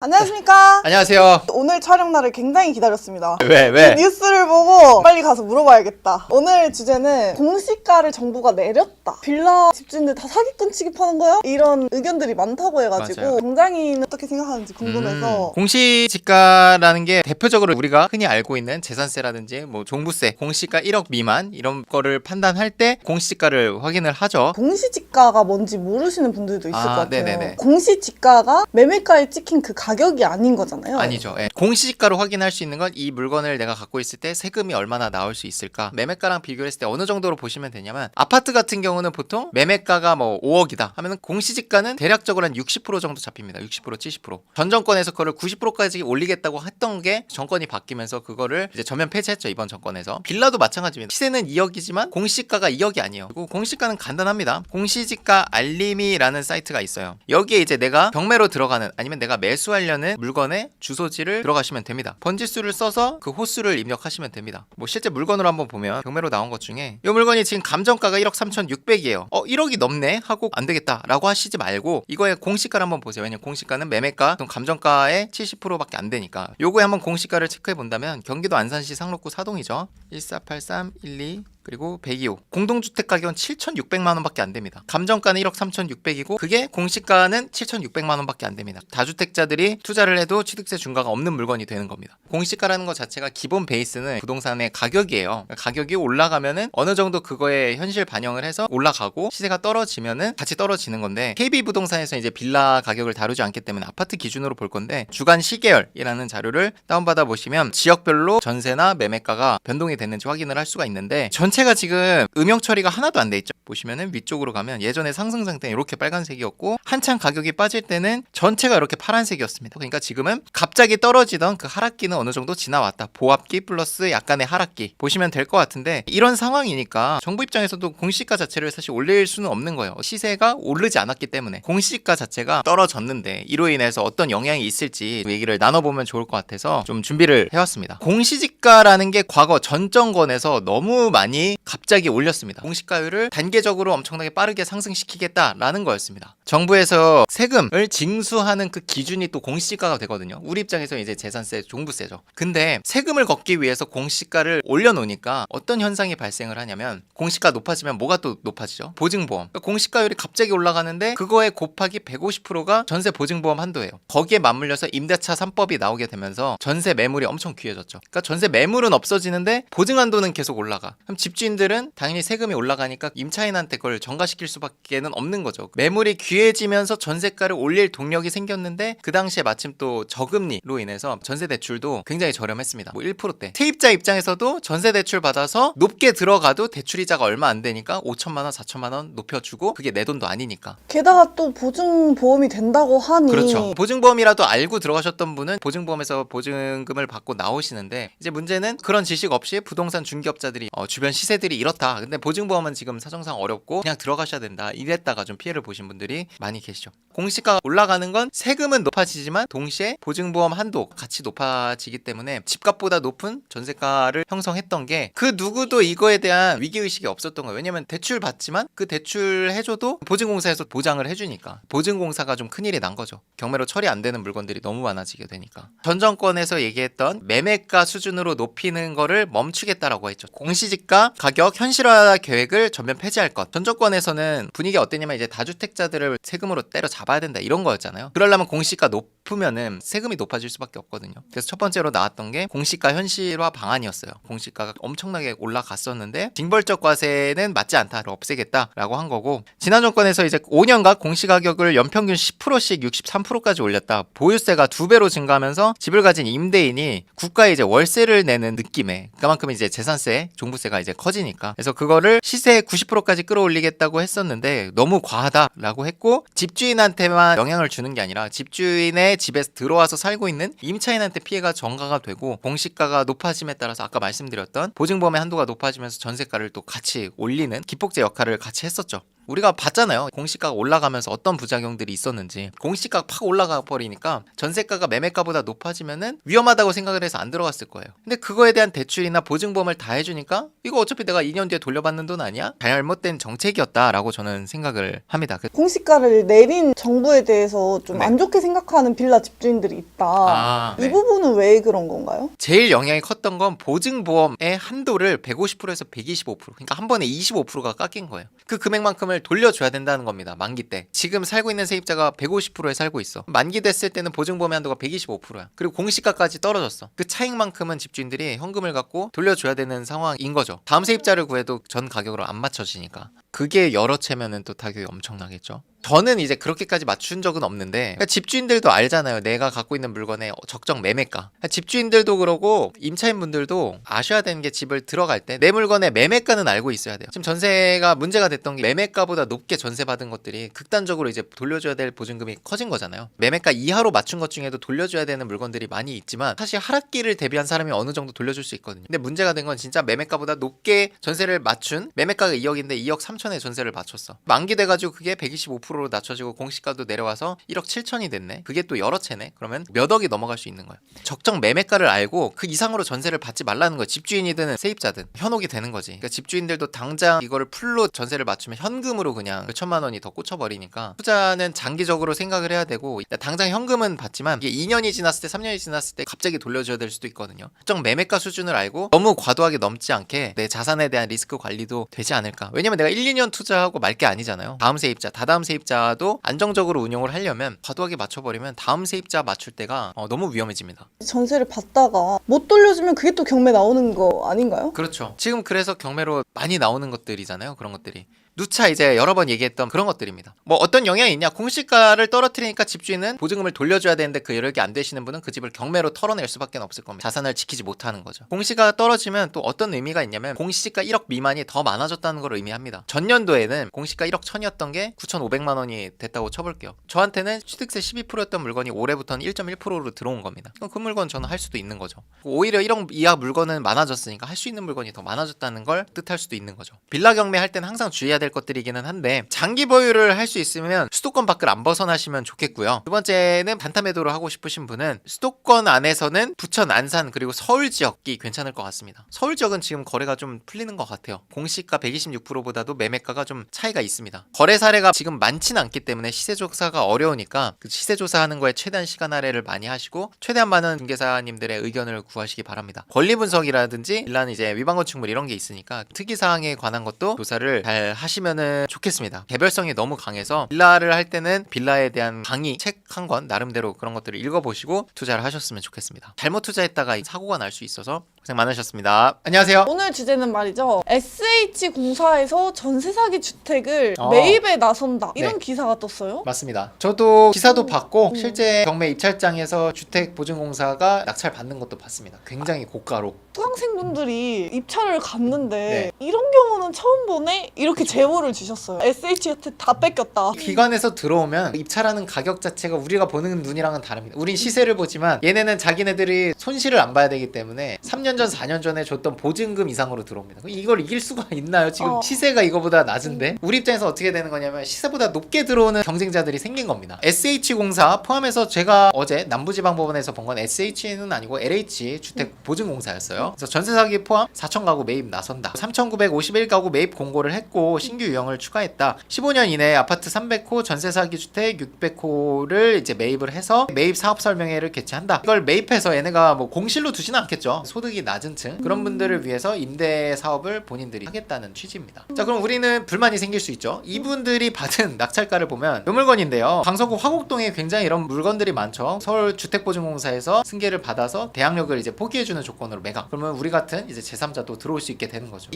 안녕하십니까. 안녕하세요. 오늘 촬영날을 굉장히 기다렸습니다. 왜? 뉴스를 보고 빨리 가서 물어봐야겠다. 오늘 주제는 공시가를 정부가 내렸다. 빌라 집주인들 다 사기꾼 취급하는 거야? 이런 의견들이 많다고 해가지고 맞아요. 공장이는 어떻게 생각하는지 궁금해서 공시지가라는 게 대표적으로 우리가 흔히 알고 있는 재산세라든지 뭐 종부세, 공시가 1억 미만 이런 거를 판단할 때 공시지가를 확인을 하죠. 공시지가가 뭔지 모르시는 분들도 있을 것 같아요. 네네네. 공시지가가 매매가에 찍힌 그 가격이 아닌 거잖아요. 아니죠. 예. 공시지가로 확인할 수 있는 건 이 물건을 내가 갖고 있을 때 세금이 얼마나 나올 수 있을까. 매매가랑 비교했을 때 어느 정도로 보시면 되냐면 아파트 같은 경우는 보통 매매가가 뭐 5억이다 하면은 공시지가는 대략적으로 한 60% 정도 잡힙니다. 60% 70%. 전 정권에서 그걸 90%까지 올리겠다고 했던 게 정권이 바뀌면서 그거를 이제 전면 폐지했죠. 이번 정권에서. 빌라도 마찬가지입니다. 시세는 2억이지만 공시지가가 2억이 아니에요. 그리고 공시지가는 간단합니다. 공시지가 알림이라는 사이트가 있어요. 여기에 이제 내가 경매로 들어가는 아니면 내가 매수하려는 물건의 주소지를 들어가시면 됩니다. 번지수를 써서 그 호수를 입력하시면 됩니다. 뭐 실제 물건으로 한번 보면 경매로 나온 것 중에 이 물건이 지금 감정가가 1억 3,600이에요. 1억이 넘네 하고 안 되겠다 라고 하시지 말고 이거의 공시가를 한번 보세요. 왜냐면 공시가는 매매가 감정가의 70%밖에 안 되니까. 요거에 한번 공시가를 체크해 본다면 경기도 안산시 상록구 사동이죠. 1483, 12 그리고 102호. 공동주택 가격은 7,600만 원밖에 안 됩니다. 감정가는 1억 3,600이고 그게 공시가는 7,600만 원밖에 안 됩니다. 다주택자들이 투자를 해도 취득세 중과가 없는 물건이 되는 겁니다. 공시가라는 것 자체가 기본 베이스는 부동산의 가격이에요. 가격이 올라가면은 어느 정도 그거에 현실 반영을 해서 올라가고 시세가 떨어지면은 같이 떨어지는 건데 KB부동산에서 이제 빌라 가격을 다루지 않기 때문에 아파트 기준으로 볼 건데 주간 시계열이라는 자료를 다운받아 보시면 지역별로 전세나 매매가가 변동이 됐는지 확인을 할 수가 있는데 전체가 지금 음영 처리가 하나도 안 돼 있죠. 보시면은 위쪽으로 가면 예전에 상승 상태는 이렇게 빨간색이었고 한창 가격이 빠질 때는 전체가 이렇게 파란색이었습니다. 그러니까 지금은 갑자기 떨어지던 그 하락기는 어느 정도 지나왔다. 보합기 플러스 약간의 하락기 보시면 될 것 같은데 이런 상황이니까 정부 입장에서도 공시가 자체를 사실 올릴 수는 없는 거예요. 시세가 오르지 않았기 때문에 공시가 자체가 떨어졌는데 이로 인해서 어떤 영향이 있을지 얘기를 나눠보면 좋을 것 같아서 좀 준비를 해왔습니다. 공시지가라는 게 과거 전 정권에서 너무 많이 갑자기 올렸습니다. 공시가율을 단계적으로 엄청나게 빠르게 상승시키겠다라는 거였습니다. 정부에서 세금을 징수하는 그 기준이 또 공시지가가 되거든요. 우리 입장에서 이제 재산세, 종부세죠. 근데 세금을 걷기 위해서 공시가를 올려놓으니까 어떤 현상이 발생을 하냐면 공시가 높아지면 뭐가 또 높아지죠? 보증보험. 그러니까 공시가율이 갑자기 올라가는데 그거에 곱하기 150%가 전세 보증보험 한도예요. 거기에 맞물려서 임대차 3법이 나오게 되면서 전세 매물이 엄청 귀해졌죠. 그러니까 전세 매물은 없어지는데 보증 한도는 계속 올라가. 그럼 집주인들은 당연히 세금이 올라가니까 임차인한테 그걸 전가시킬 수밖에는 없는 거죠. 매물이 귀해지면서 전세가를 올릴 동력이 생겼는데 그 당시에 마침 또 저금리로 인해서 전세 대출도 굉장히 저렴했습니다. 뭐 1%대. 세입자 입장에서도 전세 대출 받아서 높게 들어가도 대출이자가 얼마 안 되니까 5천만 원, 4천만 원 높여주고 그게 내 돈도 아니니까. 게다가 또 보증보험이 된다고 하니 그렇죠. 보증보험이라도 알고 들어가셨던 분은 보증보험에서 보증금을 받고 나오시는데 이제 문제는 그런 지식 없이 부동산 중개업자들이 주변 시세들이 이렇다. 근데 보증보험은 지금 사정상 어렵고 그냥 들어가셔야 된다. 이랬다가 좀 피해를 보신 분들이 많이 계시죠. 공시가가 올라가는 건 세금은 높아지지만 동시에 보증보험 한도 같이 높아지기 때문에 집값보다 높은 전세가를 형성했던 게 그 누구도 이거에 대한 위기의식이 없었던 거예요. 왜냐면 대출 받지만 그 대출 해줘도 보증공사에서 보장을 해주니까 보증공사가 좀 큰일이 난 거죠. 경매로 처리 안 되는 물건들이 너무 많아지게 되니까. 전 정권에서 얘기했던 매매가 수준으로 높이는 거를 멈추겠다라고 했죠. 공시지가 가격 현실화 계획을 전면 폐지할 것. 전 정권에서는 분위기가 어땠냐면 이제 다주택자들을 세금으로 때려 잡아야 된다 이런 거였잖아요. 그러려면 공시가 높으면은 세금이 높아질 수밖에 없거든요. 그래서 첫 번째로 나왔던 게 공시가 현실화 방안이었어요. 공시가가 엄청나게 올라갔었는데 징벌적 과세는 맞지 않다를 없애겠다라고 한 거고 지난 정권에서 이제 5년간 공시가격을 연평균 10%씩 63%까지 올렸다. 보유세가 2배로 증가하면서 집을 가진 임대인이 국가에 이제 월세를 내는 느낌에 그만큼 이제 재산세, 종부세가 이제 커지니까 그래서 그거를 시세의 90%까지 끌어올리겠다고 했었는데 너무 과하다라고 했고 집주인한테만 영향을 주는 게 아니라 집주인의 집에서 들어와서 살고 있는 임차인한테 피해가 전가가 되고 공시가가 높아짐에 따라서 아까 말씀드렸던 보증보험의 한도가 높아지면서 전세가를 또 같이 올리는 기폭제 역할을 같이 했었죠. 우리가 봤잖아요. 공시가가 올라가면서 어떤 부작용들이 있었는지. 공시가가 팍 올라가 버리니까 전세가가 매매가보다 높아지면은 위험하다고 생각을 해서 안 들어갔을 거예요. 근데 그거에 대한 대출이나 보증보험을 다 해주니까 이거 어차피 내가 2년 뒤에 돌려받는 돈 아니야? 잘못된 정책이었다라고 저는 생각을 합니다. 공시가를 내린 정부에 대해서 좀 네. 안 좋게 생각하는 빌라 집주인들이 있다. 이 네. 부분은 왜 그런 건가요? 제일 영향이 컸던 건 보증보험의 한도를 150%에서 125%, 그러니까 한 번에 25%가 깎인 거예요. 그 금액만큼을 돌려줘야 된다는 겁니다. 만기 때. 지금 살고 있는 세입자가 150%에 살고 있어. 만기 됐을 때는 보증보험의 한도가 125%야. 그리고 공시가까지 떨어졌어. 그 차익만큼은 집주인들이 현금을 갖고 돌려줘야 되는 상황인 거죠. 다음 세입자를 구해도 전 가격으로 안 맞춰지니까. 그게 여러 채면은 또 타격이 엄청나겠죠. 저는 이제 그렇게까지 맞춘 적은 없는데, 그러니까 집주인들도 알잖아요. 내가 갖고 있는 물건의 적정 매매가. 그러니까 집주인들도 그러고 임차인분들도 아셔야 되는 게, 집을 들어갈 때 내 물건의 매매가는 알고 있어야 돼요. 지금 전세가 문제가 됐던 게 매매가보다 높게 전세 받은 것들이 극단적으로 이제 돌려줘야 될 보증금이 커진 거잖아요. 매매가 이하로 맞춘 것 중에도 돌려줘야 되는 물건들이 많이 있지만 사실 하락기를 대비한 사람이 어느 정도 돌려줄 수 있거든요. 근데 문제가 된 건 진짜 매매가보다 높게 전세를 맞춘, 매매가가 2억인데 2억 3천에 전세를 맞췄어. 만기 돼가지고 그게 125%로 낮춰지고 공시가도 내려와서 1억 7천이 됐네. 그게 또 여러 채네. 그러면 몇 억이 넘어갈 수 있는 거예요. 적정 매매가를 알고 그 이상으로 전세를 받지 말라는 거예요. 집주인이든 세입자든 현혹이 되는 거지. 그러니까 집주인들도 당장 이거를 풀로 전세를 맞추면 현금으로 그냥 그 1,000만 원이 더 꽂혀버리니까, 투자는 장기적으로 생각을 해야 되고, 당장 현금은 받지만 이게 2년이 지났을 때, 3년이 지났을 때 갑자기 돌려줘야 될 수도 있거든요. 적정 매매가 수준을 알고 너무 과도하게 넘지 않게 내 자산에 대한 리스크 관리도 되지 않을까. 왜냐면 내가 1, 2년 투자하고 말 게 아니잖아요. 다음 세입자, 다다음 세입자도 안정적으로 운용을 하려면 과도하게 맞춰버리면 다음 세입자 맞출 때가 너무 위험해집니다. 전세를 받다가 못 돌려주면 그게 또 경매 나오는 거 아닌가요? 그렇죠. 지금 그래서 경매로 많이 나오는 것들이잖아요. 그런 것들이. 누차 이제 여러 번 얘기했던 그런 것들입니다. 뭐 어떤 영향이 있냐? 공시가를 떨어뜨리니까 집주인은 보증금을 돌려줘야 되는데 그 여력이 안 되시는 분은 그 집을 경매로 털어낼 수밖에 없을 겁니다. 자산을 지키지 못하는 거죠. 공시가가 떨어지면 또 어떤 의미가 있냐면, 공시지가 1억 미만이 더 많아졌다는 걸 의미합니다. 전년도에는 공시가 1억 1천이었던 게 9,500만 원이 됐다고 쳐볼게요. 저한테는 취득세 12%였던 물건이 올해부터는 1.1%로 들어온 겁니다. 그럼 그 물건 저는 할 수도 있는 거죠. 오히려 1억 이하 물건은 많아졌으니까 할 수 있는 물건이 더 많아졌다는 걸 뜻할 수도 있는 거죠. 빌라 경매 할 때는 항상 주의해야 될 것들이기는 한데, 장기 보유를 할 수 있으면 수도권 밖을 안 벗어나시면 좋겠고요. 두 번째는 단타 매도를 하고 싶으신 분은 수도권 안에서는 부천, 안산, 그리고 서울 지역이 괜찮을 것 같습니다. 서울 지역은 지금 거래가 좀 풀리는 것 같아요. 공시가 126%보다도 매매가가 좀 차이가 있습니다. 거래 사례가 지금 많지는 않기 때문에 시세조사가 어려우니까 그 시세조사하는 거에 최대한 시간 할애를 많이 하시고, 최대한 많은 중개사님들의 의견을 구하시기 바랍니다. 권리 분석이라든지 빌라는 이제 위반 건축물 이런 게 있으니까 특이사항에 관한 것도 조사를 잘 하시면은 좋겠습니다. 개별성이 너무 강해서 빌라를 할 때는 빌라에 대한 강의 책 한 권 나름대로 그런 것들을 읽어보시고 투자를 하셨으면 좋겠습니다. 잘못 투자했다가 사고가 날 수 있어서 고생 많으셨습니다. 안녕하세요. 오늘 주제는 말이죠. SH공사에서 전세 사기 주택을 매입에 나선다. 이런 네. 기사가 떴어요. 맞습니다. 저도 기사도 봤고 실제 경매 입찰장에서 주택보증공사가 낙찰 받는 것도 봤습니다. 굉장히 고가로. 수강생분들이 입찰을 갔는데 네. 이런 경우는 처음 보네? 이렇게 제보를 주셨어요. SH한테 다 뺏겼다. 기관에서 들어오면 입찰하는 가격 자체가 우리가 보는 눈이랑은 다릅니다. 우린 시세를 보지만 얘네는 자기네들이 손실을 안 봐야 되기 때문에 3년 전, 4년 전에 줬던 보증금 이상으로 들어옵니다. 이걸 이길 수가 있나요? 지금 시세가 이거보다 낮은데? 우리 입장에서 어떻게 되는 거냐면, 시세보다 높게 들어오는 경쟁자들이 생긴 겁니다. SH공사 포함해서 제가 어제 남부지방법원에서 본 건 SH는 아니고 LH 주택보증공사였어요. 그래서 전세 사기 포함 4,000 가구 매입 나선다. 3,951 가구 매입 공고를 했고 신규 유형을 추가했다. 15년 이내에 아파트 300호, 전세 사기 주택 600호를 이제 매입을 해서 매입 사업 설명회를 개최한다. 이걸 매입해서 얘네가 뭐 공실로 두지는 않겠죠. 소득이 낮은 층, 그런 분들을 위해서 임대 사업을 본인들이 하겠다는 취지입니다. 자, 그럼 우리는 불만이 생길 수 있죠. 이분들이 받은 낙찰가를 보면 이 물건인데요. 강서구 화곡동에 굉장히 이런 물건들이 많죠. 서울 주택보증공사에서 승계를 받아서 대항력을 이제 포기해주는 조건으로 매각. 그러면 우리 같은 이제 제3자도 들어올 수 있게 되는 거죠.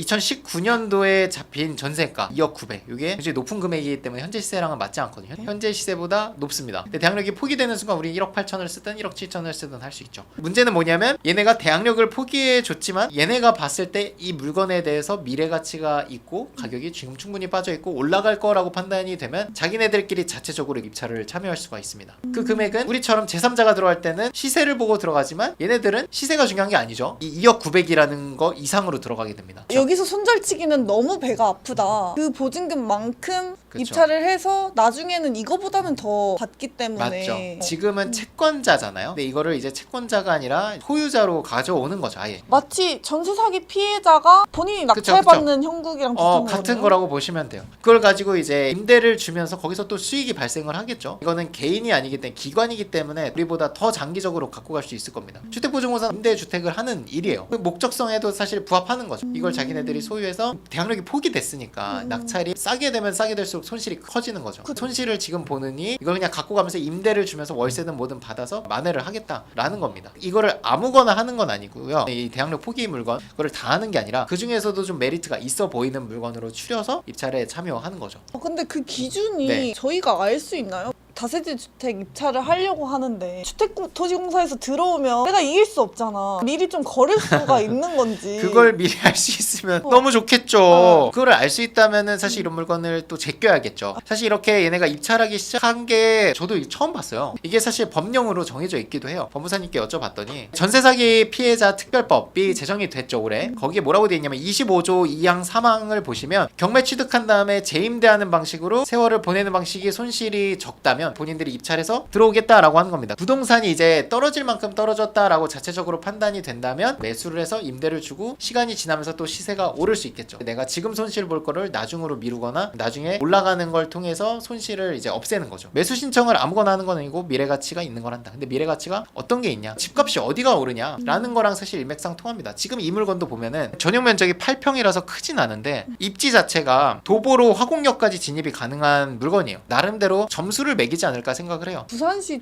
2019년도에 잡힌 전세가 2억 900. 이게 굉장히 높은 금액이기 때문에 현재 시세랑은 맞지 않거든요. 현재 시세보다 높습니다. 근데 대항력이 포기되는 순간 우리 1억 8천을 쓰든 1억 7천을 쓰든 할 수 있죠. 문제는 뭐냐면, 얘네가 대항력을 포기해줬지만 얘네가 봤을 때 이 물건에 대해서 미래 가치가 있고 가격이 지금 충분히 빠져있고 올라갈 거라고 판단이 되면 자기네들끼리 자체적으로 입찰을 참여할 수가 있습니다. 그 금액은 우리처럼 제3자가 들어갈 때는 시세를 보고 들어가지만 얘네들은 시세가 중요한 게 아니죠. 이 2억 900이라는 거 이상으로 들어가게 됩니다. 여기서 손절치기는 너무 배가 아프다. 보니까 그 보증금만큼 그쵸. 입찰을 해서 나중에는 이거보다는 더 받기 때문에 맞죠. 지금은 채권자잖아요. 근데 이거를 이제 채권자가 아니라 소유자로 가져오는 거죠, 아예. 마치 전세 사기 피해자가 본인이 그쵸, 낙찰받는 형국이랑 비슷한 같은 거거든요. 거라고 보시면 돼요. 그걸 가지고 이제 임대를 주면서 거기서 또 수익이 발생을 하겠죠. 이거는 개인이 아니기 때문에 기관이기 때문에 우리보다 더 장기적으로 갖고 갈 수 있을 겁니다. 주택보증공사는 임대주택을 하는 일이에요. 그 목적성에도 사실 부합하는 거죠. 이걸 자기네들이 소유해서 대항력이 포기됐으니까 낙찰이 싸게 되면 싸게 될수록 손실이 커지는 거죠. 그 손실을 지금 보느니 이걸 그냥 갖고 가면서 임대를 주면서 월세든 뭐든 받아서 만회를 하겠다라는 겁니다. 이거를 아무거나 하는 건 아니고요. 이 대항력 포기 물건 그걸 다 하는 게 아니라 그 중에서도 좀 메리트가 있어 보이는 물건으로 추려서 입찰에 참여하는 거죠. 근데 그 기준이 네. 저희가 알 수 있나요? 다세대 주택 입찰을 하려고 하는데 주택도시공사에서 들어오면 내가 이길 수 없잖아. 미리 좀 거를 수가 있는 건지. 그걸 미리 알 수 있으면 너무 좋겠죠. 그걸 알 수 있다면은 사실 이런 물건을 또 제껴야겠죠. 사실 이렇게 얘네가 입찰하기 시작한 게 저도 처음 봤어요. 이게 사실 법령으로 정해져 있기도 해요. 법무사님께 여쭤봤더니 전세사기 피해자 특별법이 제정이 됐죠, 올해. 거기에 뭐라고 돼 있냐면 25조 2항 3항을 보시면 경매 취득한 다음에 재임대하는 방식으로 세월을 보내는 방식이 손실이 적다면 본인들이 입찰해서 들어오겠다라고 하는 겁니다. 부동산이 이제 떨어질 만큼 떨어졌다라고 자체적으로 판단이 된다면 매수를 해서 임대를 주고 시간이 지나면서 또 시세가 오를 수 있겠죠. 내가 지금 손실 볼 거를 나중으로 미루거나 나중에 올라가는 걸 통해서 손실을 이제 없애는 거죠. 매수 신청을 아무거나 하는 건 아니고 미래 가치가 있는 거란다. 근데 미래 가치가 어떤 게 있냐? 집값이 어디가 오르냐라는 거랑 사실 일맥상통합니다. 지금 이 물건도 보면은 전용 면적이 8평이라서 크진 않은데 입지 자체가 도보로 화곡역까지 진입이 가능한 물건이에요. 나름대로 점수를 매기지 않을까 생각을 해요. 부산시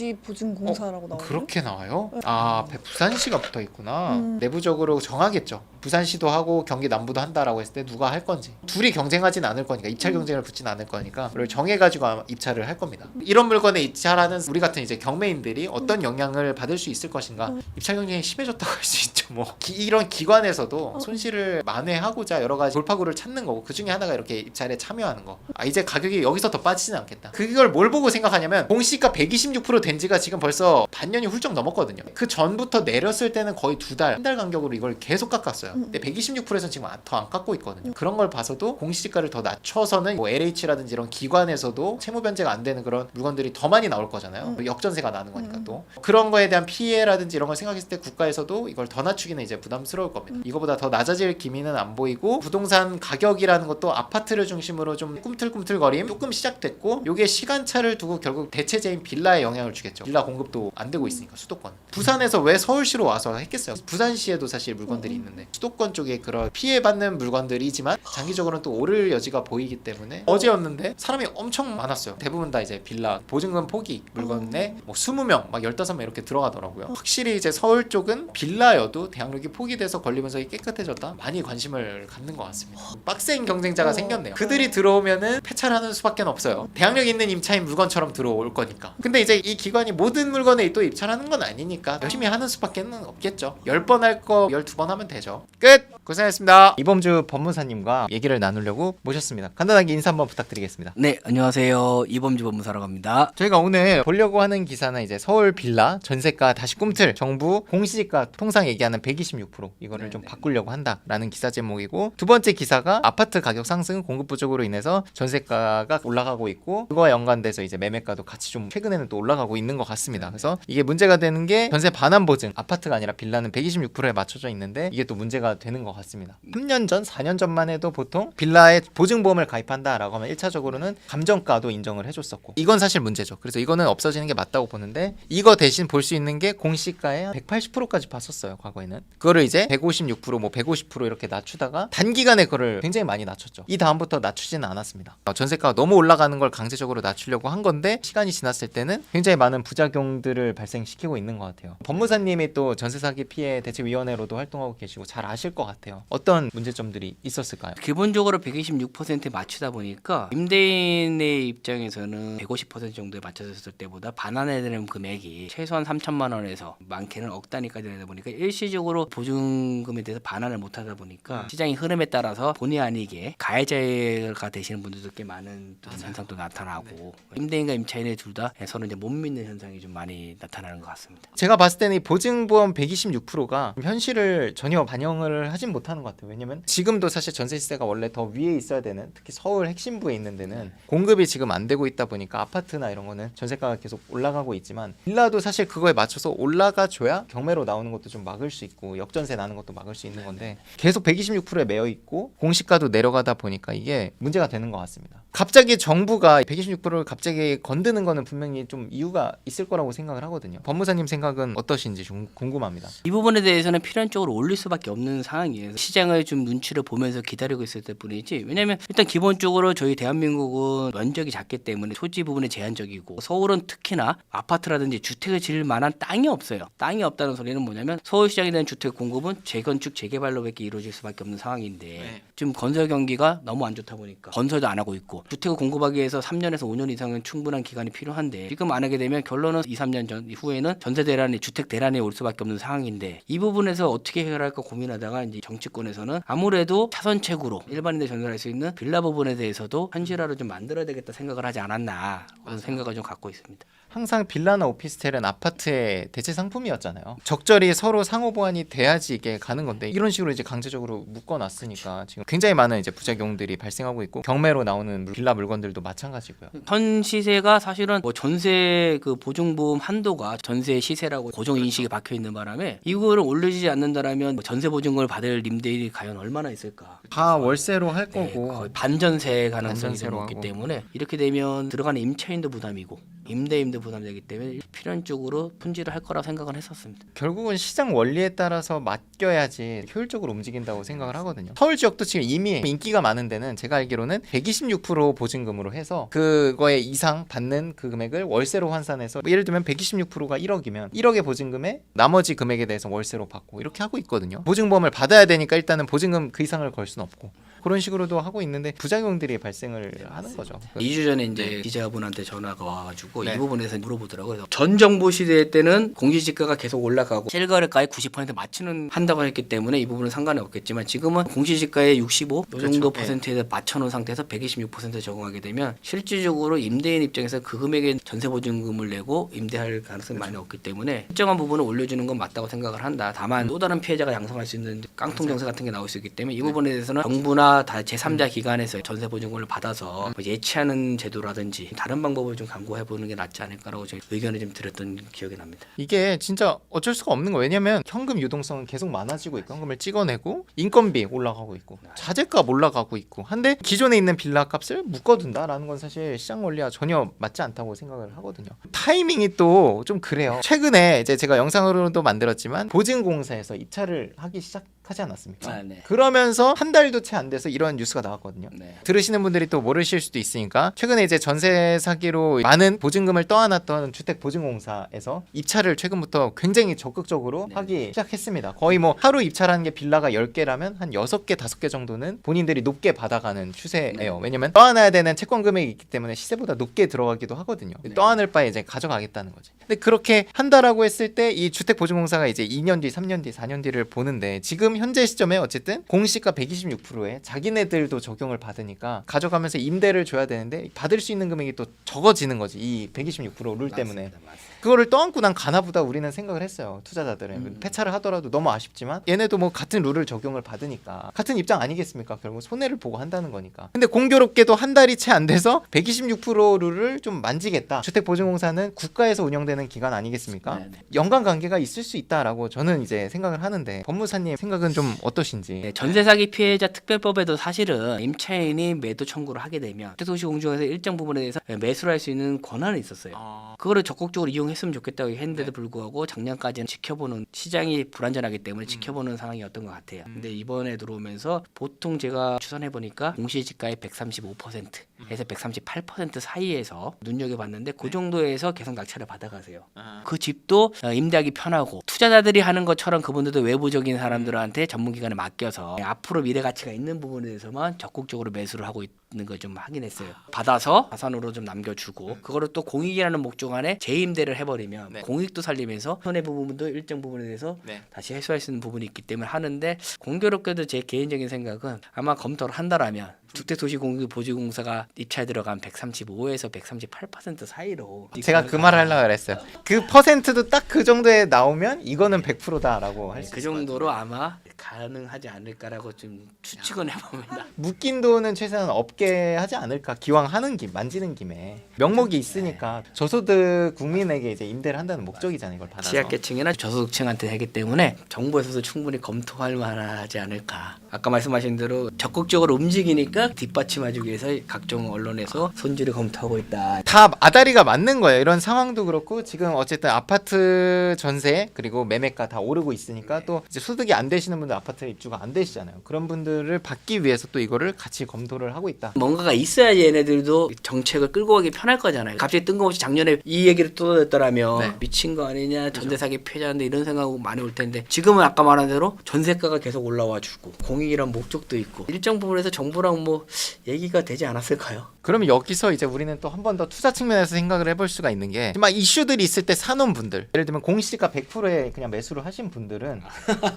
주택도시보증공사라고 나오네요. 그렇게 나와요? 아, 부산시가 붙어 있구나. 음. 내부적으로 정하겠죠. 부산시도 하고 경기 남부도 한다라고 했을 때 누가 할 건지. 둘이 경쟁하진 않을 거니까 입찰 경쟁을 붙진 않을 거니까 그걸 정해가지고 아마 입찰을 할 겁니다. 이런 물건에 입찰하는 우리 같은 이제 경매인들이 어떤 영향을 받을 수 있을 것인가. 입찰 경쟁이 심해졌다고 할 수 있죠. 뭐 이런 기관에서도 손실을 만회하고자 여러 가지 돌파구를 찾는 거고 그 중에 하나가 이렇게 입찰에 참여하는 거. 아, 이제 가격이 여기서 더 빠지진 않겠다. 그걸 뭘 보고 생각하냐면 공시가 126% 된 지가 지금 벌써 반년이 훌쩍 넘었거든요. 그 전부터 내렸을 때는 거의 한 달 간격으로 이걸 계속 깎았어요. 근데 126%에서는 지금 더 안 깎고 있거든요. 그런 걸 봐서도 공시지가를 더 낮춰서는 뭐 LH라든지 이런 기관에서도 채무 변제가 안 되는 그런 물건들이 더 많이 나올 거잖아요. 역전세가 나는 거니까 또 그런 거에 대한 피해라든지 이런 걸 생각했을 때 국가에서도 이걸 더 낮추기는 이제 부담스러울 겁니다. 이거보다 더 낮아질 기미는 안 보이고 부동산 가격이라는 것도 아파트를 중심으로 좀 꿈틀꿈틀거림 조금 시작됐고 요게 시간차를 두고 결국 대체제인 빌라에 영향을 주겠죠. 빌라 공급도 안 되고 있으니까 수도권. 부산에서 왜 서울시로 와서 했겠어요? 부산시에도 사실 물건들이 있는데 수도권 쪽에 그런 피해받는 물건들이지만 장기적으로는 또 오를 여지가 보이기 때문에 어제였는데 사람이 엄청 많았어요. 대부분 다 이제 빌라 보증금 포기 물건에 뭐 20명 막 15명 이렇게 들어가더라고요. 확실히 이제 서울 쪽은 빌라여도 대항력이 포기돼서 권리분석이 깨끗해졌다. 많이 관심을 갖는 것 같습니다. 빡센 경쟁자가 생겼네요. 그들이 들어오면은 폐찰하는 수밖에 없어요. 대항력 있는 임차인 물건처럼 들어올 거니까. 근데 이제 이 기관이 모든 물건에 또 입찰하는 건 아니니까 열심히 하는 수밖에 없겠죠. 10번 할 거 12번 하면 되죠. 끝! 고생하셨습니다. 이범주 법무사님과 얘기를 나누려고 모셨습니다. 간단하게 인사 한번 부탁드리겠습니다. 네, 안녕하세요. 이범주 법무사라고 합니다. 저희가 오늘 보려고 하는 기사는 이제 서울 빌라 전세가 다시 꿈틀 정부 공시지가 통상 얘기하는 126% 이거를 좀 바꾸려고 한다라는 기사 제목이고 두 번째 기사가 아파트 가격 상승 공급 부족으로 인해서 전세가가 올라가고 있고 그거와 연관돼서 이제 매매가도 같이 좀 최근에는 또 올라가고 있는 것 같습니다. 그래서 이게 문제가 되는 게 전세 반환 보증 아파트가 아니라 빌라는 126%에 맞춰져 있는데 이게 또 문제가 되는 것 같습니다. 3년 전 4년 전만 해도 보통 빌라에 보증보험을 가입한다라고 하면 1차적으로는 감정가도 인정을 해줬었고 이건 사실 문제죠. 그래서 이거는 없어지는 게 맞다고 보는데 이거 대신 볼 수 있는 게 공시가에 180%까지 봤었어요. 과거에는 그거를 이제 156% 뭐 150% 이렇게 낮추다가 단기간에 그거를 굉장히 많이 낮췄죠. 이 다음부터 낮추지는 않았습니다. 전세가가 너무 올라가는 걸 강제적으로 낮추려고 한 건데 시간이 지났을 때는 굉장히 많은 부작용들을 발생시키고 있는 것 같아요. 법무사님이 또 전세사기 피해 대책위원회로도 활동하고 계시고 잘 아실 것 같아요. 어떤 문제점들이 있었을까요? 기본적으로 126%에 맞추다 보니까 임대인의 입장에서는 150% 정도에 맞춰졌을 때보다 반환해야 되는 금액이 최소한 3천만 원에서 많게는 억 단위까지 되다 보니까 일시적으로 보증금에 대해서 반환을 못하다 보니까 시장의 흐름에 따라서 본의 아니게 가해자가 되시는 분들도 꽤 많은 현상도 나타나고 임대인과 임차인의 둘 다 서로 이제 못 믿는 현상이 좀 많이 나타나는 것 같습니다. 제가 봤을 때는 이 보증보험 126%가 현실을 전혀 반영을 하진 못하는 것 같아요. 왜냐면 지금도 사실 전세 시세가 원래 더 위에 있어야 되는, 특히 서울 핵심부에 있는 데는 공급이 지금 안 되고 있다 보니까 아파트나 이런 거는 전세가가 계속 올라가고 있지만, 빌라도 사실 그거에 맞춰서 올라가줘야 경매로 나오는 것도 좀 막을 수 있고 역전세 나는 것도 막을 수 있는 건데, 계속 126%에 매여 있고 공시가도 내려가다 보니까 이게 문제가 되는 것 같습니다. 갑자기 정부가 126%를 갑자기 건드는 거는 분명히 좀 이유가 있을 거라고 생각을 하거든요. 법무사님 생각은 어떠신지 좀 궁금합니다. 이 부분에 대해서는 필연적으로 올릴 수밖에 없는 상황이에요. 시장을 좀 눈치를 보면서 기다리고 있을 때 뿐이지. 왜냐하면 일단 기본적으로 저희 대한민국은 면적이 작기 때문에 토지 부분이 제한적이고, 서울은 특히나 아파트라든지 주택을 지을 만한 땅이 없어요. 땅이 없다는 소리는 뭐냐면 서울시장에 대한 주택 공급은 재건축 재개발로밖에 이루어질 수밖에 없는 상황인데, 지금 건설 경기가 너무 안 좋다 보니까 건설도 안 하고 있고, 주택을 공급하기 위해서 3년에서 5년 이상은 충분한 기간이 필요한데, 지금 안 하게 되면 결론은 2, 3년 전 이후에는 전세 대란이 주택 대란이 올 수밖에 없는 상황인데, 이 부분에서 어떻게 해결할까 고민하다가 이제 정치권에서는 아무래도 차선책으로 일반인들 전설할 수 있는 빌라 부분에 대해서도 현실화를 좀 만들어야 되겠다 생각을 하지 않았나, 그런 생각을 좀 갖고 있습니다. 항상 빌라나 오피스텔은 아파트의 대체 상품이었잖아요. 적절히 서로 상호 보완이 돼야지 이게 가는 건데, 이런 식으로 이제 강제적으로 묶어놨으니까 지금 굉장히 많은 이제 부작용들이 발생하고 있고, 경매로 나오는 빌라 물건들도 마찬가지고요. 현 시세가 사실은 뭐 전세 그 보증보험 한도가 전세 시세라고 고정 인식이 박혀 있는 바람에, 이거를 올리지 않는다라면 뭐 전세 보증금을 받을 님들이 과연 얼마나 있을까? 다 월세로 할 네, 거고, 거의 반전세 가능성이 좀 반전세로 높기 하고. 때문에, 이렇게 되면 들어가는 임차인도 부담이고 임대인도 부담되기 때문에 필연적으로 품질을 할 거라 생각을 했었습니다. 결국은 시장 원리에 따라서 맡겨야지 효율적으로 움직인다고 생각을 하거든요. 서울 지역도 지금 이미 인기가 많은 데는 제가 알기로는 126% 보증금으로 해서 그거에 이상 받는 그 금액을 월세로 환산해서, 예를 들면 126%가 1억이면 1억의 보증금에 나머지 금액에 대해서 월세로 받고 이렇게 하고 있거든요. 보증보험을 받아야 되니까 일단은 보증금 그 이상을 걸 수는 없고, 그런 식으로도 하고 있는데 부작용들이 발생을 하는 거죠. 2주 전에 이제 기자분한테 전화가 와가지고 네. 이 부분에 대해서 물어보더라고요. 그래서 전 정부 시대 때는 공시지가가 계속 올라가고 실거래가의 90% 맞추는 한다고 했기 때문에 이 부분은 상관이 없겠지만, 지금은 공시지가의 65, 이 정도 그렇죠. 퍼센트에 맞춰놓은 상태에서 126% 적용하게 되면 실질적으로 임대인 입장에서 그 금액의 전세 보증금을 내고 임대할 가능성이 많이 없기 때문에 일정한 부분을 올려주는 건 맞다고 생각을 한다. 다만 또 다른 피해자가 양성할 수 있는 깡통 정세 같은 게 나올 수 있기 때문에, 이 부분에 대해서는 정부나 다 제3자 기관에서 전세 보증금을 받아서 뭐 예치하는 제도라든지 다른 방법을 좀 강구해보는 게 낫지 않을까라고 저희 의견을 좀 드렸던 기억이 납니다. 이게 진짜 어쩔 수가 없는 거예요. 왜냐면 현금 유동성은 계속 많아지고 있고, 현금을 찍어내고 인건비 올라가고 있고 자재값 올라가고 있고 한데, 기존에 있는 빌라 값을 묶어둔다라는 건 사실 시장 원리와 전혀 맞지 않다고 생각을 하거든요. 타이밍이 또 좀 그래요. 최근에 이제 제가 영상으로도 만들었지만 보증공사에서 입찰을 하기 시작하지 않았습니까? 네. 그러면서 한 달도 채 안 돼서 이런 뉴스가 나왔거든요. 네. 들으시는 분들이 또 모르실 수도 있으니까, 최근에 이제 전세 사기로 많은 보증금을 떠안았던 주택보증공사에서 입찰을 최근부터 굉장히 적극적으로 하기 시작했습니다. 거의 뭐 하루 입찰하는 게 빌라가 10개라면 한 6개, 5개 정도는 본인들이 높게 받아가는 추세예요. 왜냐면 떠안아야 되는 채권 금액이 있기 때문에 시세보다 높게 들어가기도 하거든요. 떠안을 바에 이제 가져가겠다는 거지. 근데 그렇게 한다라고 했을 때 이 주택보증공사가 이제 2년 뒤, 3년 뒤, 4년 뒤를 보는데, 지금 현재 시점에 어쨌든 공시가 126%에 자기네들도 적용을 받으니까 가져가면서 임대를 줘야 되는데 받을 수 있는 금액이 또 적어지는 거지, 이 126%룰 때문에. 맞습니다. 그거를 떠안고 난 가나보다 우리는 생각을 했어요. 투자자들은 폐차를 하더라도 너무 아쉽지만 얘네도 뭐 같은 룰을 적용을 받으니까 같은 입장 아니겠습니까? 결국 손해를 보고 한다는 거니까. 근데 공교롭게도 한 달이 채 안 돼서 126% 룰을 좀 만지겠다. 주택보증공사는 국가에서 운영되는 기관 아니겠습니까? 네네. 연관 관계가 있을 수 있다라고 저는 이제 생각을 하는데, 법무사님 생각은 좀 어떠신지? 네, 전세 사기 피해자 특별법에도 사실은 임차인이 매도 청구를 하게 되면 주택도시공정에서 일정 부분에 대해서 매수를 할 수 있는 권한이 있었어요. 그거를 적극적으로 이용했으면 좋겠다고 했는데도 불구하고 작년까지는 지켜보는, 시장이 불안전하기 때문에 지켜보는 상황이었던 것 같아요. 근데 이번에 들어오면서 보통 제가 추산해 보니까 공시지가의 135%에서 138% 사이에서 눈여겨봤는데, 그 정도에서 계속 낙찰을 받아가세요. 그 집도 임대하기 편하고, 투자자들이 하는 것처럼 그분들도 외부적인 사람들한테 전문기관에 맡겨서 앞으로 미래 가치가 있는 부분에 대해서만 적극적으로 매수를 하고 있는 걸 좀 확인했어요. 받아서 자산으로 좀 남겨주고, 그거를 또 공익이라는 목적 안에 재임대를 해버리면 공익도 살리면서 손해 부분도 일정 부분에 대해서 다시 해소할 수 있는 부분이 있기 때문에 하는데, 공교롭게도 제 개인적인 생각은 아마 검토를 한다라면 주택도시공사가 입찰 들어간 135에서 138% 사이로 제가 그 말을 하려고 그랬어요. 그 퍼센트도 딱 그 정도에 나오면 이거는 100%다라고 할 수 그 있을 것 같아요. 정도로 아마 가능하지 않을까라고 좀 추측은 해봅니다. 묶인 돈은 최소한 없게 하지 않을까. 기왕 하는 김 만지는 김에 명목이 있으니까 저소득 국민에게 이제 임대를 한다는 목적이잖아요. 이걸 받아서. 취약계층이나 저소득층한테 하기 때문에 정부에서도 충분히 검토할 만하지 않을까. 아까 말씀하신 대로 적극적으로 움직이니까 뒷받침하기 위해서 각종 언론에서 손질을 검토하고 있다. 다 아다리가 맞는 거예요. 이런 상황도 그렇고 지금 어쨌든 아파트 전세 그리고 매매가 다 오르고 있으니까 또 이제 소득이 안 되시는 분들 아파트 입주가 안 되시잖아요. 그런 분들을 받기 위해서 또 이거를 같이 검토를 하고 있다. 뭔가가 있어야지 얘네들도 정책을 끌고 가기 편할 거잖아요. 갑자기 뜬금없이 작년에 이 얘기를 또 했더라면 네. 미친 거 아니냐, 전세 사기 피해자인데 이런 생각 많이 올 텐데 지금은 아까 말한 대로 전세가가 계속 올라와 주고 공익이란 목적도 있고 일정 부분에서 정부랑 뭐 얘기가 되지 않았을까요? 그러면 여기서 이제 우리는 또 한 번 더 투자 측면에서 생각을 해볼 수가 있는 게 막 이슈들이 있을 때 사놓은 분들 예를 들면 공시지가 100%에 그냥 매수를 하신 분들은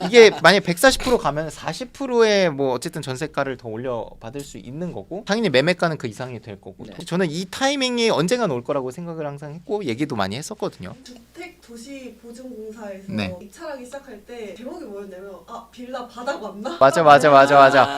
이게 만약에 140% 가면 40%의 뭐 어쨌든 전세가를 더 올려 받을 수 있는 거고 당연히 매매가는 그 이상이 될 거고 네. 저는 이 타이밍이 언젠간 올 거라고 생각을 항상 했고 얘기도 많이 했었거든요. 주택도시보증공사에서 네. 입찰하기 시작할 때 제목이 뭐였냐면 빌라 바닥 왔나? 맞아.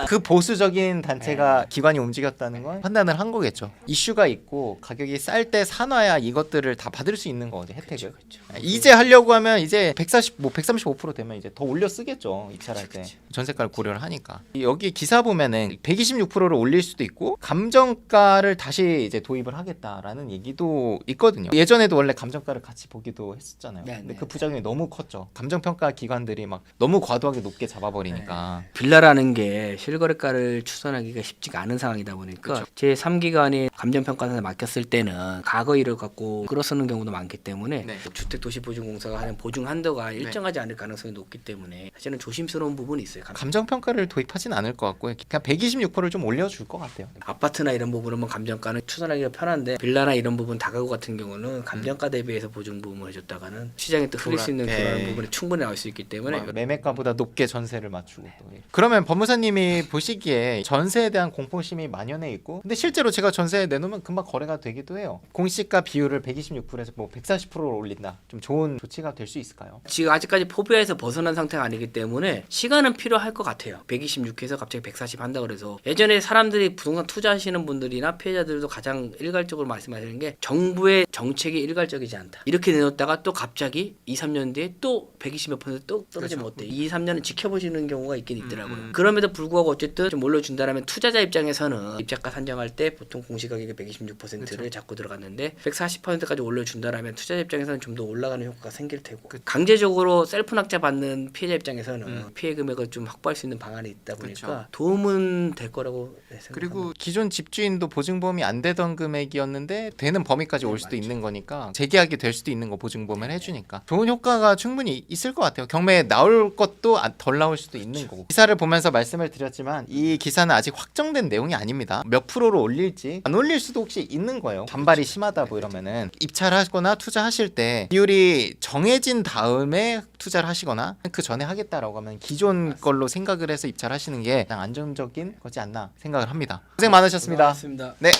그 보수적인 단체가 네. 기관이 움직였다는 건 판단을 한 거겠죠. 이슈가 있고 가격이 쌀 때 사놔야 이것들을 다 받을 수 있는 거거든요. 혜택을. 그쵸. 이제 하려고 하면 이제 135% 되면 이제 더 올려 쓰겠죠. 입찰할 때. 전세가를 고려를 하니까. 여기 기사 보면은 126%를 올릴 수도 있고 감정가를 다시 이제 도입을 하겠다라는 얘기도 있거든요. 예전에도 원래 감정가를 같이 보기도 했었잖아요. 네, 근데 네. 그 부작용이 너무 컸죠. 감정평가 기관들이 막 너무 과도하게 높게 잡아버리니까. 빌라라는 게 실거래가를 추산하기가 쉽지가 않은 상황이다 보니까 제3기관이 감정평가단에 맡겼을 때는 과거 일을 갖고 끌어쓰는 경우도 많기 때문에 네. 주택도시보증공사가 하는 보증 한도가 일정하지 않을 가능성이 높기 때문에 사실은 조심스러운 부분이 있어요. 감정평가를 도입하진 않을 것 같고 그냥 126%를 좀 올려줄 것 같아요. 아파트나 이런 부분은 뭐 감정가는 추산하기가 편한데 빌라나 이런 부분 다가구 같은 경우는 감정가 대비해서 보증 부분을 해줬다가는 시장에 또 흘릴 수 있는 네. 그런 부분이 충분히 나올 수 있기 때문에 매매가보다 높게 전세를 맞추고 또. 그러면 법무사님이 보시기에 전세에 대한 공포심이 만연해 있고 근데 실제로 제가 전세에 내놓으면 금방 거래가 되기도 해요. 공시가 비율을 126%에서 뭐 140%로 올린다. 좀 좋은 조치가 될 수 있을까요? 지금 아직까지 포비아에서 벗어난 상태가 아니기 때문에 시간은 필요할 것 같아요. 126에서 갑자기 140 한다 그래서 예전에 사람들이 부동산 투자하시는 분들이나 피해자들도 가장 일괄적으로 말씀하시는 게 정부의 정책이 일괄적이지 않다. 이렇게 내놓다가 또 갑자기 2, 3년 뒤에 또 120 몇 % 또 떨어지면 어때? 2, 3년은 지켜보시는 경우가 있긴 있더라고요. 그럼에도 불구하고 어쨌든 좀 올려준다라면 투자자 입장에서는 입자가 산정할 때 보통 공시가격의 126%를 잡고 들어갔는데 140%까지 올려준다라면 투자자 입장에서는 좀 더 올라가는 효과가 생길 테고 강제적으로 셀프 낙찰 받는 피해자 입장에서는 피해 금액을 좀 확보할 수 있는 방안이 있다 보니까 도움은 될 거라고 생각합니다. 그리고 기존 집주인도 보증보험이 안 되던 금액이었는데 되는 범위까지 올 수도 있는 거니까 재계약이 될 수도 있는 거 보증보험을 해주니까 좋은 효과가 충분히 있을 것 같아요. 경매에 나올 것도 덜 나올 수도 있는 거고 기사를 보면서 말씀을 드렸지만 이 기사는 아직 확정된 내용이 아닙니다. 몇 프로로 올릴지 안 올릴 수도 혹시 있는 거예요. 반발이 심하다 뭐 이러면은 입찰하거나 투자하실 때 비율이 정해진 다음에 투자를 하시거나 그 전에 하겠다라고 하면 기존 걸로 생각을 해서 입찰하시는 게 가장 안정적인 거지 않나 생각을 합니다. 고생 많으셨습니다. 고맙습니다. 네.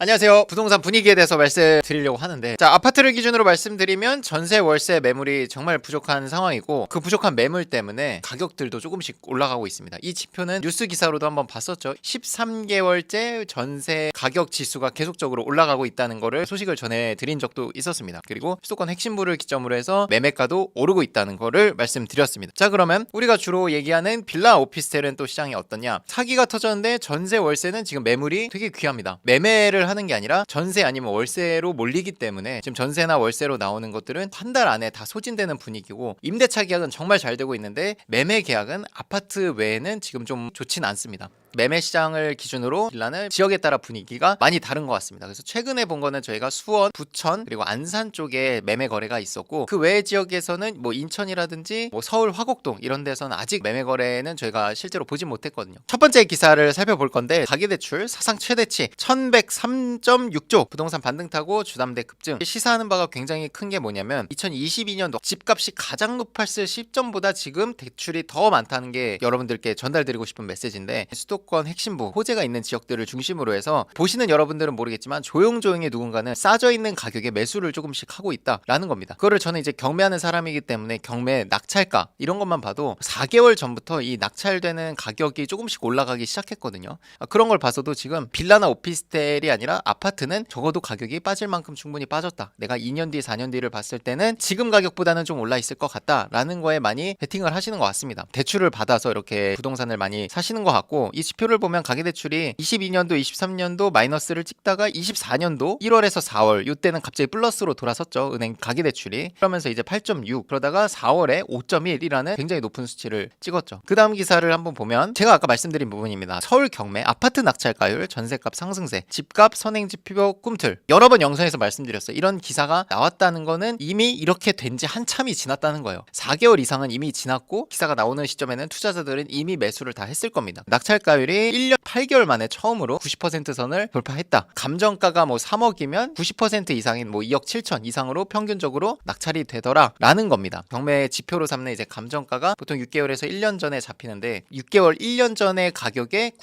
안녕하세요. 부동산 분위기에 대해서 말씀드리려고 하는데 자 아파트를 기준으로 말씀드리면 전세 월세 매물이 정말 부족한 상황이고 그 부족한 매물 때문에 가격들도 조금씩 올라가고 있습니다. 이 지표는 뉴스 기사로도 한번 봤었죠. 13개월째 전세 가격 지수가 계속적으로 올라가고 있다는 거를 소식을 전해드린 적도 있었습니다. 그리고 수도권 핵심부를 기점으로 해서 매매가도 오르고 있다는 거를 말씀드렸습니다. 자 그러면 우리가 주로 얘기하는 빌라 오피스텔은 또 시장이 어떠냐. 사기가 터졌는데 전세 월세는 지금 매물이 되게 귀합니다. 매매를 하는 게 아니라 전세 아니면 월세로 몰리기 때문에 지금 전세나 월세로 나오는 것들은 한 달 안에 다 소진되는 분위기고 임대차 계약은 정말 잘 되고 있는데 매매 계약은 아파트 외에는 지금 좀 좋진 않습니다. 매매 시장을 기준으로 빌라는 지역에 따라 분위기가 많이 다른 것 같습니다. 그래서 최근에 본 거는 저희가 수원, 부천 그리고 안산 쪽에 매매 거래가 있었고 그 외 지역에서는 뭐 인천이라든지 뭐 서울 화곡동 이런 데서는 아직 매매 거래는 저희가 실제로 보진 못했거든요. 첫 번째 기사를 살펴볼 건데 가계대출 사상 최대치 1103.6조 부동산 반등 타고 주담대 급증. 시사하는 바가 굉장히 큰 게 뭐냐면 2022년도 집값이 가장 높았을 시점보다 지금 대출이 더 많다는 게 여러분들께 전달드리고 싶은 메시지인데 수도 수도권 핵심부 호재가 있는 지역들을 중심으로 해서 보시는 여러분들은 모르겠지만 조용조용히 누군가는 싸져 있는 가격에 매수를 조금씩 하고 있다라는 겁니다. 그거를 저는 이제 경매하는 사람이기 때문에 경매 낙찰가 이런 것만 봐도 4개월 전부터 이 낙찰되는 가격이 조금씩 올라가기 시작했거든요. 그런 걸 봐서도 지금 빌라나 오피스텔이 아니라 아파트는 적어도 가격이 빠질 만큼 충분히 빠졌다. 내가 2년 뒤 4년 뒤를 봤을 때는 지금 가격보다는 좀 올라 있을 것 같다라는 거에 많이 베팅을 하시는 것 같습니다. 대출을 받아서 이렇게 부동산을 많이 사시는 것 같고, 이 지표를 보면 가계대출이 22년도 23년도 마이너스를 찍다가 24년도 1월에서 4월 이때는 갑자기 플러스로 돌아섰죠. 은행 가계대출이. 그러면서 이제 8.6 그러다가 4월에 5.1이라는 굉장히 높은 수치를 찍었죠. 그 다음 기사를 한번 보면 제가 아까 말씀드린 부분입니다. 서울 경매 아파트 낙찰가율, 전세값 상승세, 집값 선행지표 꿈틀. 여러 번 영상에서 말씀드렸어요. 이런 기사가 나왔다는 거는 이미 이렇게 된 지 한참이 지났다는 거예요. 4개월 이상은 이미 지났고 기사가 나오는 시점에는 투자자들은 이미 매수를 다 했을 겁니다. 낙찰가율이 1년 8개월 만에 처음으로 90% 선을 돌파했다. 감정가가 뭐 3억이면 90% 이상인 뭐 2억 7천 이상으로 평균적으로 낙찰이 되더라 라는 겁니다. 경매 지표로 삼는 이제 감정가가 보통 6개월에서 1년 전에 잡히는데 6개월 1년 전의 가격의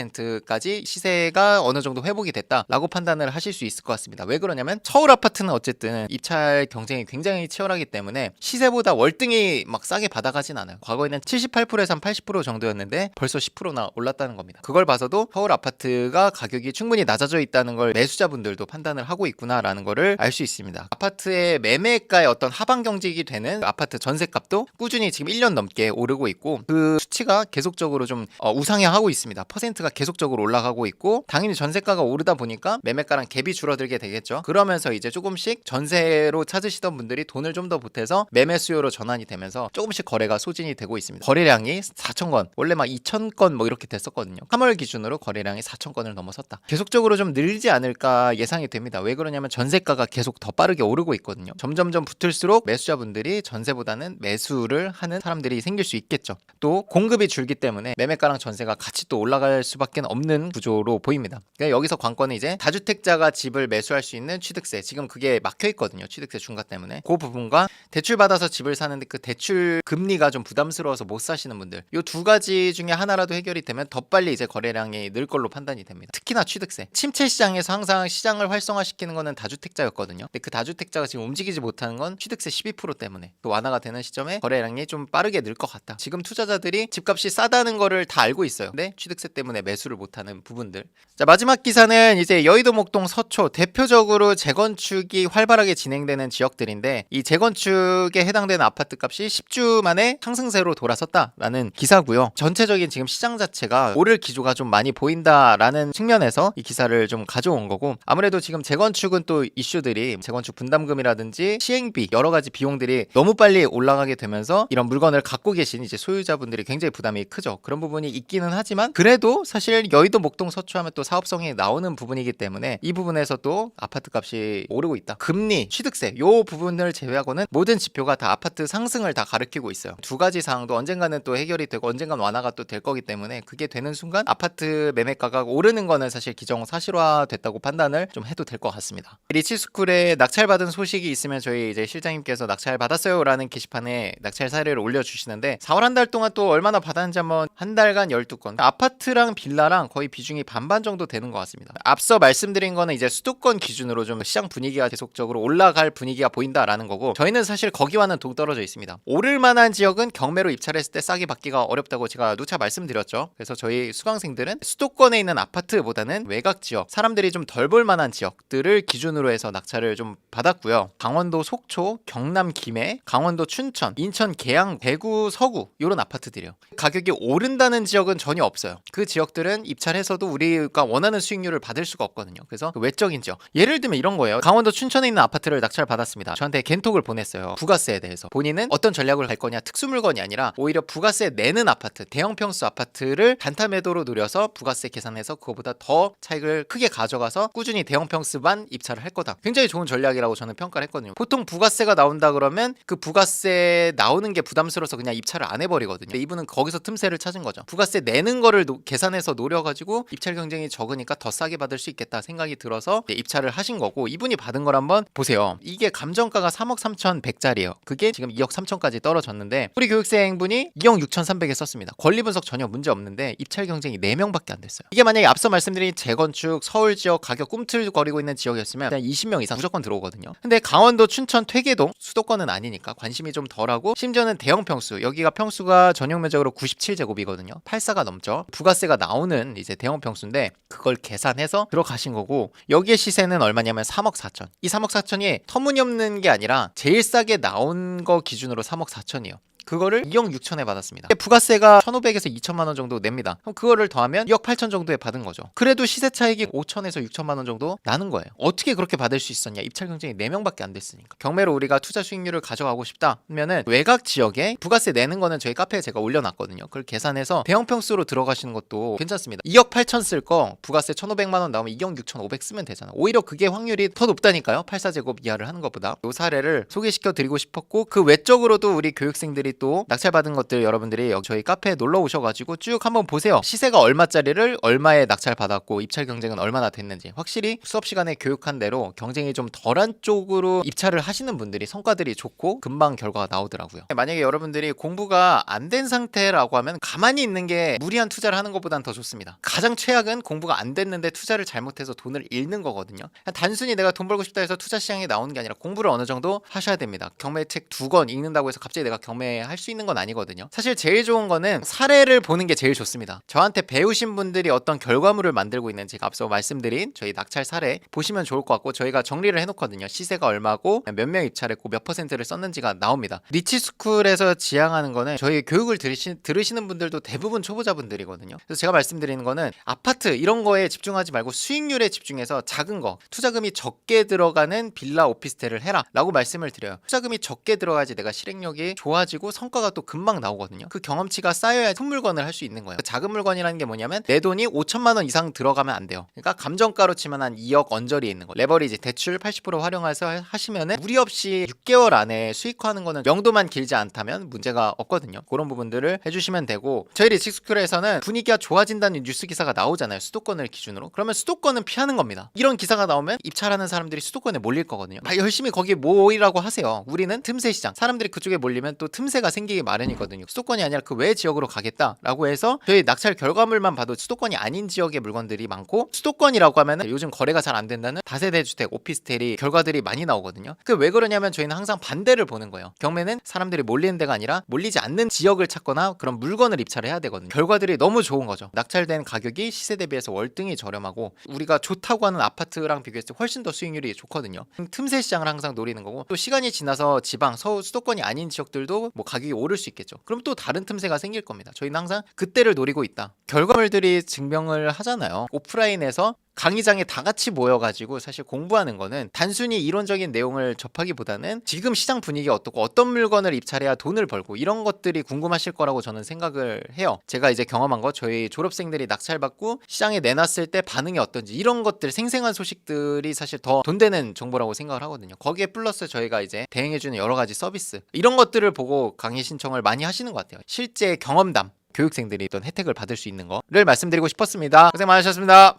90%까지 시세가 어느 정도 회복이 됐다라고 판단을 하실 수 있을 것 같습니다. 왜 그러냐면 서울 아파트는 어쨌든 입찰 경쟁이 굉장히 치열하기 때문에 시세보다 월등히 막 싸게 받아가진 않아요. 과거에는 78%에서 한 80% 정도였는데 벌써 10%나 올랐다는 겁니다. 그걸 봐서도 서울 아파트가 가격이 충분히 낮아져 있다는 걸 매수자분들도 판단을 하고 있구나라는 거를 알 수 있습니다. 아파트의 매매가의 어떤 하방 경직이 되는 아파트 전세값도 꾸준히 지금 1년 넘게 오르고 있고 그 수치가 계속적으로 좀 우상향하고 있습니다. 퍼센트가 계속적으로 올라가고 있고 당연히 전세가가 오르다 보니까 매매가랑 갭이 줄어들게 되겠죠. 그러면서 이제 조금씩 전세로 찾으시던 분들이 돈을 좀 더 보태서 매매 수요로 전환이 되면서 조금씩 거래가 소진이 되고 있습니다. 거래량이 4,000건 원래 막 2,000건 뭐 이렇게 됐었거든요. 3월 기준으로 거래량이 4,000건을 넘어섰다. 계속적으로 좀 늘지 않을까 예상이 됩니다. 왜 그러냐면 전세가가 계속 더 빠르게 오르고 있거든요. 점점점 붙을수록 매수자분들이 전세보다는 매수를 하는 사람들이 생길 수 있겠죠. 또 공급이 줄기 때문에 매매가랑 전세가 같이 또 올라갈 수밖에 없는 구조로 보입니다. 그러니까 여기서 관건은 이제 다주택자가 집을 매수할 수 있는 취득세, 지금 그게 막혀 있거든요. 취득세 중과 때문에. 그 부분과 대출 받아서 집을 사는데 그 대출 금리가 좀 부담스러워서 못 사시는 분들, 이 두 가지 중에 하나라도 해결이 되면 더 빨리 이제 거래량이 늘 걸로 판단이 됩니다. 특히나 취득세. 침체 시장에서 항상 시장을 활성화시키는 거는 다주택자였거든요. 근데 그 다주택자가 지금 움직이지 못하는 건 취득세 12% 때문에 그 완화가 되는 시점에 거래량이 좀 빠르게 늘 것 같다. 지금 투자자들이 집값이 싸다는 거를 다 알고 있어요. 근데 취득세 때문에 매수를 못하는 부분들. 자, 마지막 기사는 이제 여의도 목동 서초, 대표적으로 재건축이 활발하게 진행되는 지역들인데 이 재건축에 해당되는 아파트 값이 10주 만에 상승세로 돌아섰다라는 기사고요. 전체적인 지금 시장 자체가 오를 기조가 좀 많이 보인다라는 측면에서 이 기사를 좀 가져온 거고, 아무래도 지금 재건축은 또 이슈들이 재건축 분담금이라든지 시행비 여러 가지 비용들이 너무 빨리 올라가게 되면서 이런 물건을 갖고 계신 이제 소유자분들이 굉장히 부담이 크죠. 그런 부분이 있기는 하지만 그래도 사실 여의도 목동 서초하면 또 사업성이 나오는 부분이기 때문에 이 부분에서 또 아파트 값이 오르고 있다. 금리, 취득세 요 부분을 제외하고는 모든 지표가 다 아파트 상승을 다 가리키고 있어요. 두 가지 사항도 언젠가는 또 해결이 되고 언젠가는 완화가 또 될 거기 때문에 그게 되는 순간 아파트 매매가가 오르는 거는 사실 기정사실화 됐다고 판단을 좀 해도 될 것 같습니다. 리치스쿨에 낙찰받은 소식이 있으면 저희 이제 실장님께서 낙찰 받았어요 라는 게시판에 낙찰 사례를 올려주시는데 4월 한 달 동안 또 얼마나 받았는지 한번 한 달간 12건, 아파트랑 빌라랑 거의 비중이 반반 정도 되는 것 같습니다. 앞서 말씀드린 거는 이제 수도권 기준으로 좀 시장 분위기가 계속적으로 올라갈 분위기가 보인다라는 거고, 저희는 사실 거기와는 동떨어져 있습니다. 오를 만한 지역은 경매로 입찰했을 때 싸게 받기가 어렵다고 제가 누차 말씀드렸죠. 그래서 저희 수강생들은 수도권에 있는 아파트보다는 외곽 지역, 사람들이 좀 덜 볼 만한 지역들을 기준으로 해서 낙찰을 좀 받았고요. 강원도 속초, 경남 김해, 강원도 춘천, 인천 계양, 대구 서구 이런 아파트들이요. 가격이 오른다는 지역은 전혀 없어요. 그 지역들은 입찰해서도 우리가 원하는 수익률을 받을 수가 없거든요. 그래서 그 외적인 지역, 예를 들면 이런 거예요. 강원도 춘천에 있는 아파트를 낙찰 받았습니다. 저한테 겐톡을 보냈어요. 부가세에 대해서. 본인은 어떤 전략을 갈 거냐, 특수 물건이 아니라 오히려 부가세 내는 아파트, 대형 평수 아파트를 단타 매도로 노려서 부가세 계산해서 그거보다 더 차익을 크게 가져가서 꾸준히 대형 평수만 입찰을 할 거다. 굉장히 좋은 전략이라고 저는 평가를 했거든요. 보통 부가세가 나온다 그러면 그 부가세 나오는 게 부담스러워서 그냥 입찰을 안 해버리거든요. 근데 이분은 거기서 틈새를 찾은 거죠. 부가세 내는 거를 계산해서 노려가지고 입찰 경쟁이 적으니까 더 싸게 받을 수 있겠다 생각이 들어서 입찰을 하신 거고, 이분이 받은 걸 한번 보세요. 이게 감정가가 3억 3,100짜리예요. 그게 지금 2억 3천까지 떨어졌는데 우리 교육생분이 2억 6,300에 썼습니다. 권리 분석 전혀 문제 없는데 입찰 경쟁이 4명밖에 안 됐어요. 이게 만약에 앞서 말씀드린 재건축 서울 지역 가격 꿈틀거리고 있는 지역이었으면 한 20명 이상 무조건 들어오거든요. 근데 강원도 춘천 퇴계동 수도권은 아니니까 관심이 좀 덜하고, 심지어는 대형 평수, 여기가 평수가 전용 면적으로 97제곱이거든요. 8사가 넘죠. 부가세가 나오는 이제 대형 평수인데 그걸 계산해서 들어가신 거고, 여기의 시세는 얼마냐면 3억 4천. 이 3억 4천이 터무니없는 게 아니라 제일 싸게 나온 거 기준으로 3억 4천이에요. 그거를 2억 6천에 받았습니다. 부가세가 1,500에서 2천만 원 정도 냅니다. 그럼 그거를 더하면 2억 8천 정도에 받은 거죠. 그래도 시세 차익이 5천에서 6천만 원 정도 나는 거예요. 어떻게 그렇게 받을 수 있었냐? 입찰 경쟁이 4명밖에 안 됐으니까. 경매로 우리가 투자 수익률을 가져가고 싶다 하면은 외곽 지역에 부가세 내는 거는 저희 카페에 제가 올려놨거든요. 그걸 계산해서 대형 평수로 들어가시는 것도 괜찮습니다. 2억 8천 쓸 거 부가세 1,500만 원 나오면 2억 6,500 쓰면 되잖아. 오히려 그게 확률이 더 높다니까요. 84제곱 이하를 하는 것보다. 이 사례를 소개시켜 드리고 싶었고, 그 외적으로도 우리 교육생들이 또 낙찰받은 것들 여러분들이 저희 카페에 놀러 오셔가지고 쭉 한번 보세요. 시세가 얼마짜리를 얼마에 낙찰 받았고 입찰 경쟁은 얼마나 됐는지. 확실히 수업 시간에 교육한 대로 경쟁이 좀 덜한 쪽으로 입찰을 하시는 분들이 성과들이 좋고 금방 결과가 나오더라고요. 만약에 여러분들이 공부가 안 된 상태라고 하면 가만히 있는 게 무리한 투자를 하는 것보단 더 좋습니다. 가장 최악은 공부가 안 됐는데 투자를 잘못해서 돈을 잃는 거거든요. 단순히 내가 돈 벌고 싶다 해서 투자 시장에 나오는 게 아니라 공부를 어느 정도 하셔야 됩니다. 경매책 2권 읽는다고 해서 갑자기 내가 경매할 수 있는 건 아니거든요. 사실 제일 좋은 거는 사례를 보는 게 제일 좋습니다. 저한테 배우신 분들이 어떤 결과물을 만들고 있는지 앞서 말씀드린 저희 낙찰 사례 보시면 좋을 것 같고, 저희가 정리를 해놓거든요. 시세가 얼마고 몇 명 입찰했고 몇 퍼센트를 썼는지가 나옵니다. 리치스쿨에서 지향하는 거는 저희 교육을 들으시는 분들도 대부분 초보자분들이거든요. 그래서 제가 말씀드리는 거는 아파트 이런 거에 집중하지 말고 수익률에 집중해서 작은 거, 투자금이 적게 들어가는 빌라 오피스텔을 해라 라고 말씀을 드려요. 투자금이 적게 들어가야지 내가 실행력이 좋아지고 성과가 또 금방 나오거든요. 그 경험치가 쌓여야 큰 물건을 할 수 있는 거예요. 작은 물건이라는 게 뭐냐면 내 돈이 5천만 원 이상 들어가면 안 돼요. 그러니까 감정가로 치면 한 2억 언저리에 있는 거, 레버리지 대출 80% 활용해서 하시면은 무리 없이 6개월 안에 수익화하는 거는 명도만 길지 않다면 문제가 없거든요. 그런 부분들을 해주시면 되고, 저희 리치스쿨에서는 분위기가 좋아진다는 뉴스 기사가 나오잖아요. 수도권을 기준으로. 그러면 수도권은 피하는 겁니다. 이런 기사가 나오면 입찰하는 사람들이 수도권에 몰릴 거거든요. 열심히 거기에 모이라고 하세요. 우리는 틈새 시장, 사람들이 그쪽에 몰리면 또 틈새가 생기기 마련이거든요. 수도권이 아니라 그 외 지역으로 가겠다라고 해서 저희 낙찰 결과물만 봐도 수도권이 아닌 지역의 물건들이 많고, 수도권이라고 하면은 요즘 거래가 잘 안 된다는 다세대 주택 오피스텔이 결과들이 많이 나오거든요. 그 왜 그러냐면 저희는 항상 반대를 보는 거예요. 경매는 사람들이 몰리는 데가 아니라 몰리지 않는 지역을 찾거나 그런 물건을 입찰해야 되거든요. 결과들이 너무 좋은 거죠. 낙찰된 가격이 시세 대비해서 월등히 저렴하고 우리가 좋다고 하는 아파트랑 비교했을 때 훨씬 더 수익률이 좋거든요. 틈새 시장을 항상 노리는 거고, 또 시간이 지나서 지방, 서울, 수도권이 아닌 지역들도 뭐 가격이 오를 수 있겠죠. 그럼 또 다른 틈새가 생길 겁니다. 저희는 항상 그때를 노리고 있다. 결과물들이 증명을 하잖아요. 오프라인에서 강의장에 다 같이 모여가지고 사실 공부하는 거는 단순히 이론적인 내용을 접하기보다는 지금 시장 분위기가 어떻고 어떤 물건을 입찰해야 돈을 벌고 이런 것들이 궁금하실 거라고 저는 생각을 해요. 제가 이제 경험한 거, 저희 졸업생들이 낙찰받고 시장에 내놨을 때 반응이 어떤지, 이런 것들, 생생한 소식들이 사실 더 돈 되는 정보라고 생각을 하거든요. 거기에 플러스 저희가 이제 대행해주는 여러 가지 서비스, 이런 것들을 보고 강의 신청을 많이 하시는 것 같아요. 실제 경험담, 교육생들이 어떤 혜택을 받을 수 있는 거를 말씀드리고 싶었습니다. 고생 많으셨습니다.